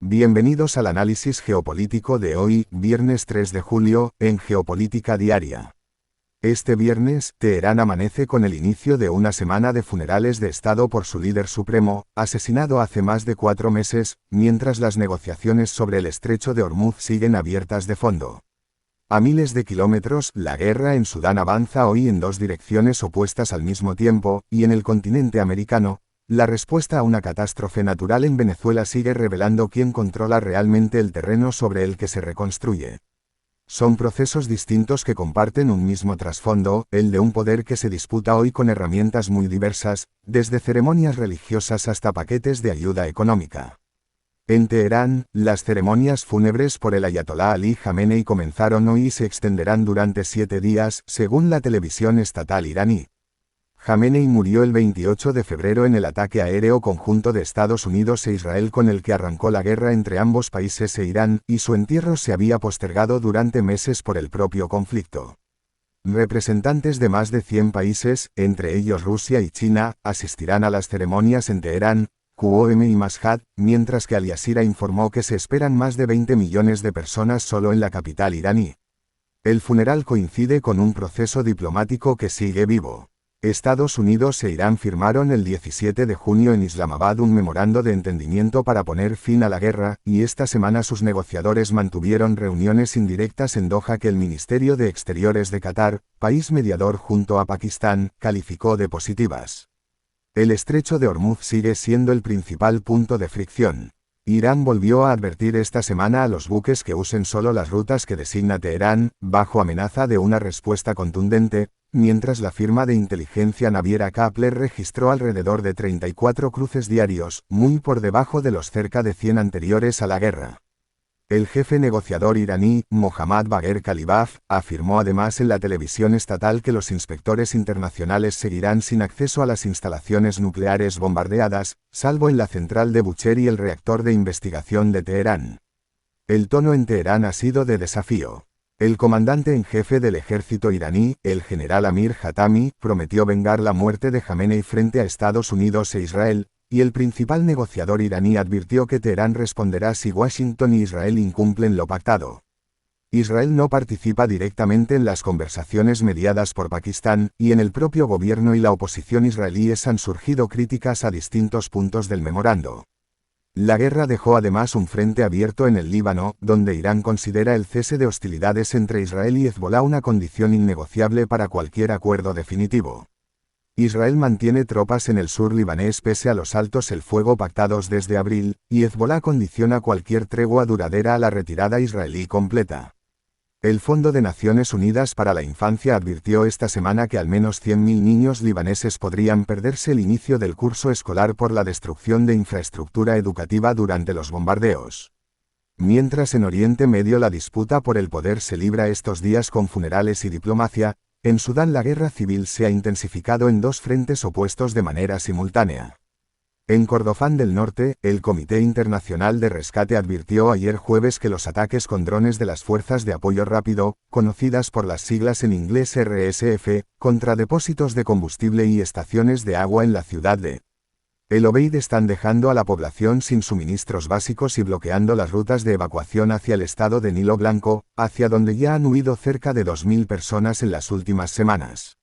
Bienvenidos al análisis geopolítico de hoy, viernes 3 de julio, en Geopolítica Diaria. Este viernes, Teherán amanece con el inicio de una semana de funerales de Estado por su líder supremo, asesinado hace más de 4 meses, mientras las negociaciones sobre el estrecho de Hormuz siguen abiertas de fondo. A miles de kilómetros, la guerra en Sudán avanza hoy en dos direcciones opuestas al mismo tiempo, y en el continente americano, la respuesta a una catástrofe natural en Venezuela sigue revelando quién controla realmente el terreno sobre el que se reconstruye. Son procesos distintos que comparten un mismo trasfondo, el de un poder que se disputa hoy con herramientas muy diversas, desde ceremonias religiosas hasta paquetes de ayuda económica. En Teherán, las ceremonias fúnebres por el ayatolá Ali Jamenei comenzaron hoy y se extenderán durante 7 días, según la televisión estatal iraní. Jamenei murió el 28 de febrero en el ataque aéreo conjunto de Estados Unidos e Israel con el que arrancó la guerra entre ambos países e Irán, y su entierro se había postergado durante meses por el propio conflicto. Representantes de más de 100 países, entre ellos Rusia y China, asistirán a las ceremonias en Teherán, QOM y Mashhad, mientras que Al Jazeera informó que se esperan más de 20 millones de personas solo en la capital iraní. El funeral coincide con un proceso diplomático que sigue vivo. Estados Unidos e Irán firmaron el 17 de junio en Islamabad un memorando de entendimiento para poner fin a la guerra, y esta semana sus negociadores mantuvieron reuniones indirectas en Doha que el Ministerio de Exteriores de Qatar, país mediador junto a Pakistán, calificó de positivas. El estrecho de Hormuz sigue siendo el principal punto de fricción. Irán volvió a advertir esta semana a los buques que usen solo las rutas que designa Teherán, bajo amenaza de una respuesta contundente, mientras la firma de inteligencia naviera Kepler registró alrededor de 34 cruces diarios, muy por debajo de los cerca de 100 anteriores a la guerra. El jefe negociador iraní, Mohammad Bagher Khalibaf, afirmó además en la televisión estatal que los inspectores internacionales seguirán sin acceso a las instalaciones nucleares bombardeadas, salvo en la central de Bushehr y el reactor de investigación de Teherán. El tono en Teherán ha sido de desafío. El comandante en jefe del ejército iraní, el general Amir Hatami, prometió vengar la muerte de Jamenei frente a Estados Unidos e Israel, y el principal negociador iraní advirtió que Teherán responderá si Washington y Israel incumplen lo pactado. Israel no participa directamente en las conversaciones mediadas por Pakistán, y en el propio gobierno y la oposición israelíes han surgido críticas a distintos puntos del memorando. La guerra dejó además un frente abierto en el Líbano, donde Irán considera el cese de hostilidades entre Israel y Hezbolá una condición innegociable para cualquier acuerdo definitivo. Israel mantiene tropas en el sur libanés pese a los altos el fuego pactados desde abril, y Hezbolá condiciona cualquier tregua duradera a la retirada israelí completa. El Fondo de Naciones Unidas para la Infancia advirtió esta semana que al menos 100.000 niños libaneses podrían perderse el inicio del curso escolar por la destrucción de infraestructura educativa durante los bombardeos. Mientras en Oriente Medio la disputa por el poder se libra estos días con funerales y diplomacia, en Sudán la guerra civil se ha intensificado en dos frentes opuestos de manera simultánea. En Kordofán del Norte, el Comité Internacional de Rescate advirtió ayer jueves que los ataques con drones de las Fuerzas de Apoyo Rápido, conocidas por las siglas en inglés RSF, contra depósitos de combustible y estaciones de agua en la ciudad de El Obeid están dejando a la población sin suministros básicos y bloqueando las rutas de evacuación hacia el estado de Nilo Blanco, hacia donde ya han huido cerca de 2.000 personas en las últimas semanas.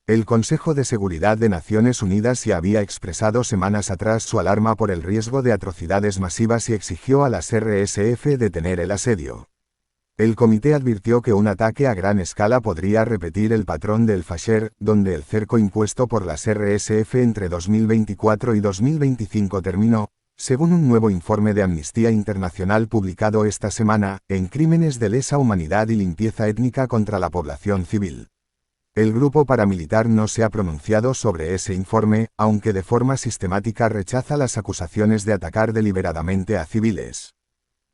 El Consejo de Seguridad de Naciones Unidas ya había expresado semanas atrás su alarma por el riesgo de atrocidades masivas y exigió a las RSF detener el asedio. El comité advirtió que un ataque a gran escala podría repetir el patrón de El Fasher, donde el cerco impuesto por las RSF entre 2024 y 2025 terminó, según un nuevo informe de Amnistía Internacional publicado esta semana, en crímenes de lesa humanidad y limpieza étnica contra la población civil. El grupo paramilitar no se ha pronunciado sobre ese informe, aunque de forma sistemática rechaza las acusaciones de atacar deliberadamente a civiles.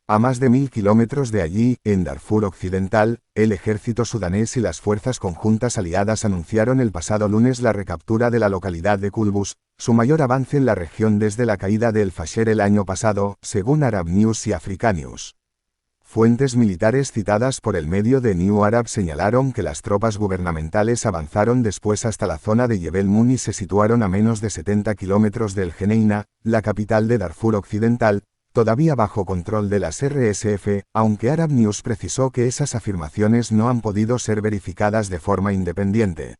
A más de 1.000 kilómetros de allí, en Darfur Occidental, el ejército sudanés y las fuerzas conjuntas aliadas anunciaron el pasado lunes la recaptura de la localidad de Kulbus, su mayor avance en la región desde la caída de El Fasher el año pasado, según Arab News y Africa News. Fuentes militares citadas por el medio de New Arab señalaron que las tropas gubernamentales avanzaron después hasta la zona de Jebel Moon y se situaron a menos de 70 kilómetros del Geneina, la capital de Darfur Occidental, todavía bajo control de las RSF, aunque Arab News precisó que esas afirmaciones no han podido ser verificadas de forma independiente.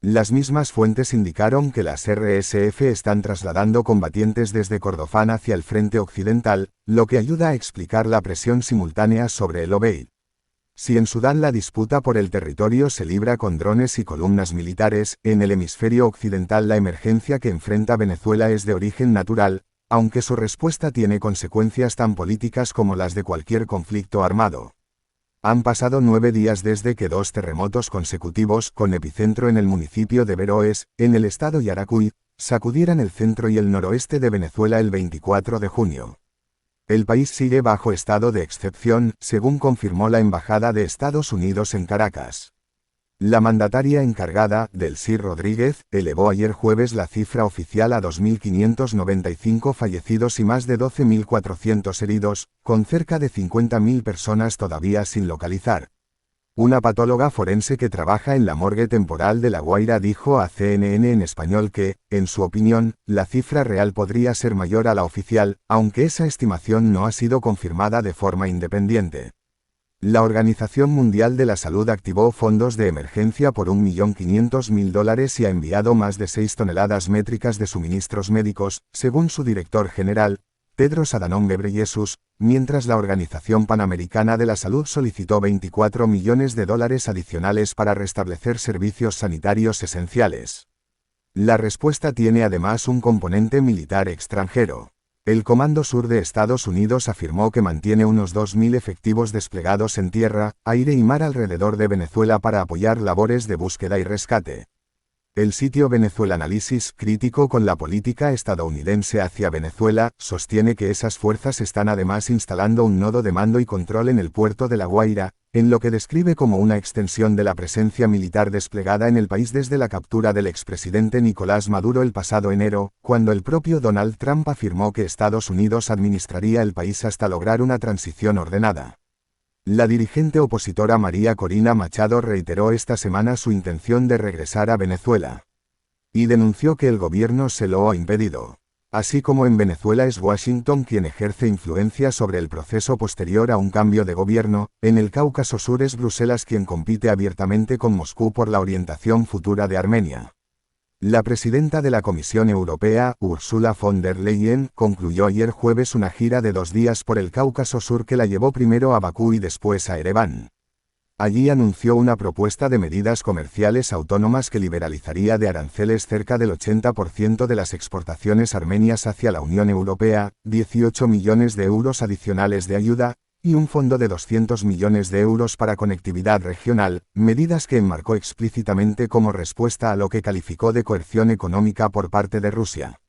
Las mismas fuentes indicaron que las RSF están trasladando combatientes desde Kordofán hacia el frente occidental, lo que ayuda a explicar la presión simultánea sobre el Obeid. Si en Sudán la disputa por el territorio se libra con drones y columnas militares, en el hemisferio occidental la emergencia que enfrenta Venezuela es de origen natural, aunque su respuesta tiene consecuencias tan políticas como las de cualquier conflicto armado. Han pasado 9 días desde que 2 terremotos consecutivos, con epicentro en el municipio de Beroes, en el estado Yaracuy, sacudieran el centro y el noroeste de Venezuela el 24 de junio. El país sigue bajo estado de excepción, según confirmó la Embajada de Estados Unidos en Caracas. La mandataria encargada, Delcy Rodríguez, elevó ayer jueves la cifra oficial a 2.595 fallecidos y más de 12.400 heridos, con cerca de 50.000 personas todavía sin localizar. Una patóloga forense que trabaja en la morgue temporal de La Guaira dijo a CNN en español que, en su opinión, la cifra real podría ser mayor a la oficial, aunque esa estimación no ha sido confirmada de forma independiente. La Organización Mundial de la Salud activó fondos de emergencia por $1.500.000 y ha enviado más de 6 toneladas métricas de suministros médicos, según su director general, Tedros Adhanom Ghebreyesus, mientras la Organización Panamericana de la Salud solicitó $24 millones adicionales para restablecer servicios sanitarios esenciales. La respuesta tiene además un componente militar extranjero. El Comando Sur de Estados Unidos afirmó que mantiene unos 2.000 efectivos desplegados en tierra, aire y mar alrededor de Venezuela para apoyar labores de búsqueda y rescate. El sitio Venezuelanalysis, crítico con la política estadounidense hacia Venezuela, sostiene que esas fuerzas están además instalando un nodo de mando y control en el puerto de La Guaira, en lo que describe como una extensión de la presencia militar desplegada en el país desde la captura del expresidente Nicolás Maduro el pasado enero, cuando el propio Donald Trump afirmó que Estados Unidos administraría el país hasta lograr una transición ordenada. La dirigente opositora María Corina Machado reiteró esta semana su intención de regresar a Venezuela. Y denunció que el gobierno se lo ha impedido. Así como en Venezuela es Washington quien ejerce influencia sobre el proceso posterior a un cambio de gobierno, en el Cáucaso Sur es Bruselas quien compite abiertamente con Moscú por la orientación futura de Armenia. La presidenta de la Comisión Europea, Ursula von der Leyen, concluyó ayer jueves una gira de 2 días por el Cáucaso Sur que la llevó primero a Bakú y después a Ereván. Allí anunció una propuesta de medidas comerciales autónomas que liberalizaría de aranceles cerca del 80% de las exportaciones armenias hacia la Unión Europea, 18 millones de euros adicionales de ayuda, y un fondo de 200 millones de euros para conectividad regional, medidas que enmarcó explícitamente como respuesta a lo que calificó de coerción económica por parte de Rusia.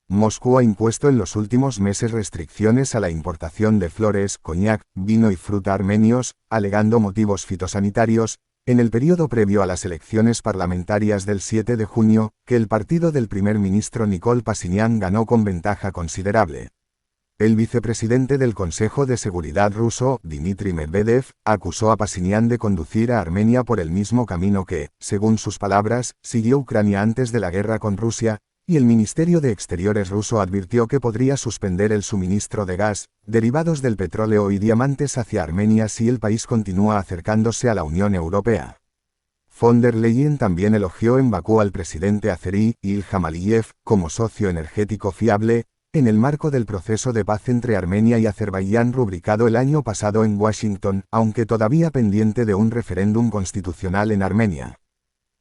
Moscú ha impuesto en los últimos meses restricciones a la importación de flores, coñac, vino y fruta armenios, alegando motivos fitosanitarios, en el periodo previo a las elecciones parlamentarias del 7 de junio, que el partido del primer ministro Nikol Pashinyan ganó con ventaja considerable. El vicepresidente del Consejo de Seguridad ruso, Dmitry Medvedev, acusó a Pashinyan de conducir a Armenia por el mismo camino que, según sus palabras, siguió Ucrania antes de la guerra con Rusia, y el Ministerio de Exteriores ruso advirtió que podría suspender el suministro de gas, derivados del petróleo y diamantes hacia Armenia si el país continúa acercándose a la Unión Europea. Von der Leyen también elogió en Bakú al presidente azerí, Ilham Aliyev, como socio energético fiable, en el marco del proceso de paz entre Armenia y Azerbaiyán rubricado el año pasado en Washington, aunque todavía pendiente de un referéndum constitucional en Armenia.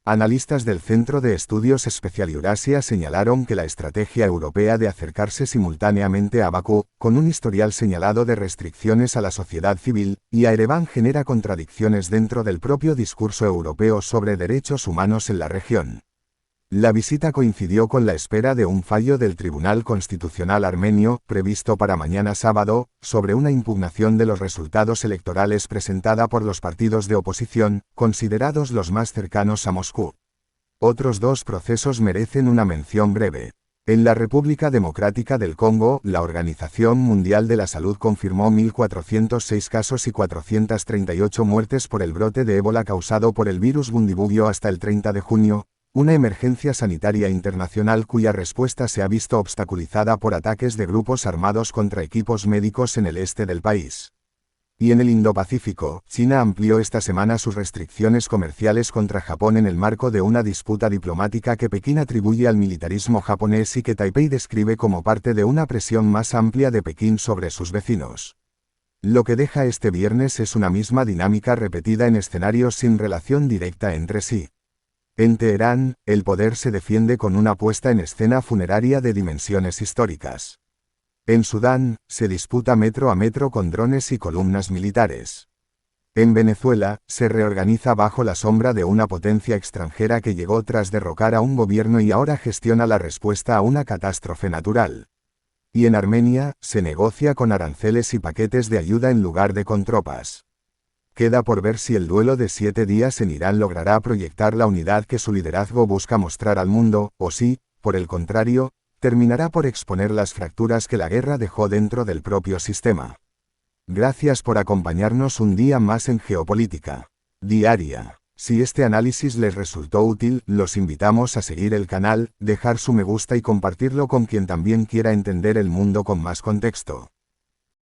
Analistas del Centro de Estudios Especial Eurasia señalaron que la estrategia europea de acercarse simultáneamente a Bakú, con un historial señalado de restricciones a la sociedad civil, y a Ereván genera contradicciones dentro del propio discurso europeo sobre derechos humanos en la región. La visita coincidió con la espera de un fallo del Tribunal Constitucional armenio, previsto para mañana sábado, sobre una impugnación de los resultados electorales presentada por los partidos de oposición, considerados los más cercanos a Moscú. Otros 2 procesos merecen una mención breve. En la República Democrática del Congo, la Organización Mundial de la Salud confirmó 1.406 casos y 438 muertes por el brote de ébola causado por el virus Bundibugyo hasta el 30 de junio, Una emergencia sanitaria internacional cuya respuesta se ha visto obstaculizada por ataques de grupos armados contra equipos médicos en el este del país. Y en el Indo-Pacífico, China amplió esta semana sus restricciones comerciales contra Japón en el marco de una disputa diplomática que Pekín atribuye al militarismo japonés y que Taipei describe como parte de una presión más amplia de Pekín sobre sus vecinos. Lo que deja este viernes es una misma dinámica repetida en escenarios sin relación directa entre sí. En Teherán, el poder se defiende con una puesta en escena funeraria de dimensiones históricas. En Sudán, se disputa metro a metro con drones y columnas militares. En Venezuela, se reorganiza bajo la sombra de una potencia extranjera que llegó tras derrocar a un gobierno y ahora gestiona la respuesta a una catástrofe natural. Y en Armenia, se negocia con aranceles y paquetes de ayuda en lugar de con tropas. Queda por ver si el duelo de 7 días en Irán logrará proyectar la unidad que su liderazgo busca mostrar al mundo, o si, por el contrario, terminará por exponer las fracturas que la guerra dejó dentro del propio sistema. Gracias por acompañarnos un día más en Geopolítica Diaria. Si este análisis les resultó útil, los invitamos a seguir el canal, dejar su me gusta y compartirlo con quien también quiera entender el mundo con más contexto.